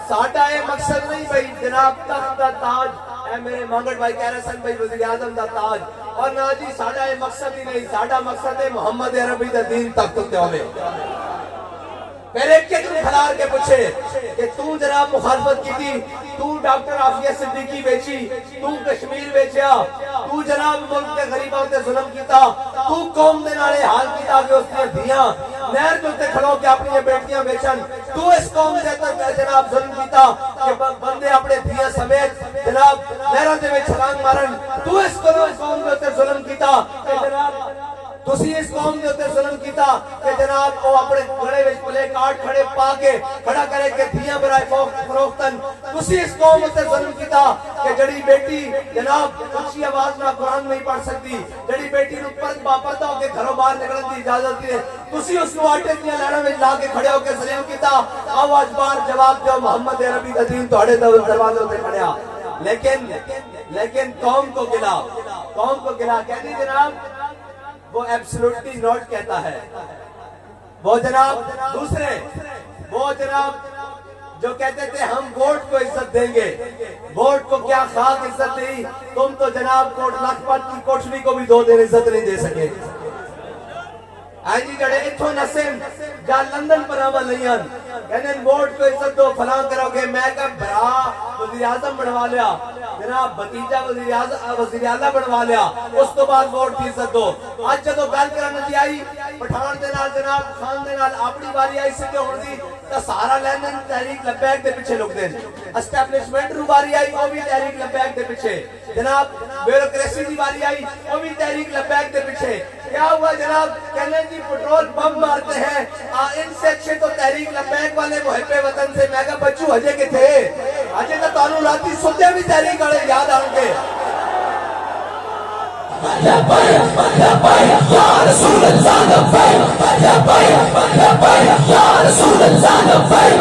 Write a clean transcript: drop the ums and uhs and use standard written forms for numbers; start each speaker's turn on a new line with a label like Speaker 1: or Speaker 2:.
Speaker 1: ساڈا یہ مقصد نہیں بھائی جناب تخت دا تاج، اے میرے مانگڑ بھائی کہہ رہے سن بھائی وزیر اعظم دا تاج، اور نہ جی ساڈا یہ مقصد ہی نہیں، ساڈا مقصد ہے محمد عربی دا دین تخت تے ہوے۔ پہلے ایک کھلار کے پوچھے کہ تو جناب مخالفت کی تھی، تو ڈاکٹر عافیہ صدیقی بیچی، تو کشمیر بیچیا، تو جناب ملک کے غریبوں تے ظلم کیتا، تو قوم دے نالے حال کیتا کہ اس کی دھیاں نہر جو تے کھڑو کے اپنی بیٹیاں بیچن، تو اس قوم دے تک جناب ظلم کیتا کہ بندے اپنے دھیاں سمیت جناب نہراں دے وچ چھلانگ مارن، تو اس قوم دے تے ظلم کیتا کہ جناب تسی اس قوم دے اوپر ظلم کیتا کہ جناب وہ اپنے گھڑے وچ پلے کارڈ کھڑے پا کے کھڑا کرے کہ دھیاں برائے فروختن، تسی اس قوم تے ظلم کیتا کہ جڑی بیٹی جناب اونچی آواز میں قرآن نہیں پڑھ سکتی، جڑی بیٹی نو پردہ ہو کے گھروں باہر نکلن دی اجازت دی، تسی اس نو آٹے دیاں لڑاں وچ لا کے کھڑے ہو کے ظلم کیتا۔ آواز بار جواب دیو، محمد عربی دا دین تہاڈے دروازے تے کھڑیا۔ لیکن قوم کو گلا کہنی جناب وہ ایبسلوٹلی نوٹ کہتا ہے، وہ جناب دوسرے وہ جناب جو کہتے تھے ہم ووٹ کو عزت دیں گے، ووٹ کو کیا خاک عزت دی، تم تو جناب کوٹ لکھپت کی کوٹھڑی کو بھی 2 دن عزت نہیں دے سکے۔ جی جڑے اتھو نسن جا لندن پر عمل نہیں آن کہنے ووٹ کو عزت دو فلاں کرو گے، میں کہا برا وزیر اعظم بنوا لیا، جناب بھتیجا وزیر اعلیٰ بنوا لیا، اس تو بعد ووٹ کی عزت دو۔ آج جدو گل کرنے دی آئی پٹھان دے نال جناب خان دے نال اپنی باری آئی سے ہون دی تا سارا لینن تحریک لبیک دے پیچھے لگ دین، اسٹیبلشمنٹ رو باری آئی وہ بھی تحریک لبیک دے پیچھے، جناب بیوروکریسی دی باری آئی وہ بھی تحریک لبیک دے پیچھے۔ کیا ہوا جناب؟ کہنے جی پٹرول بم مارتے ہیں، ان سے اچھے تو تحریک لبیک والے محب وطن سے۔ میں کہا بچو ہجے کے تھے، ہجے تو تانوں راتی ستے بھی تحریک والے یاد آن کے۔ یا رسول اللہ لبیک، یا رسول اللہ لبیک،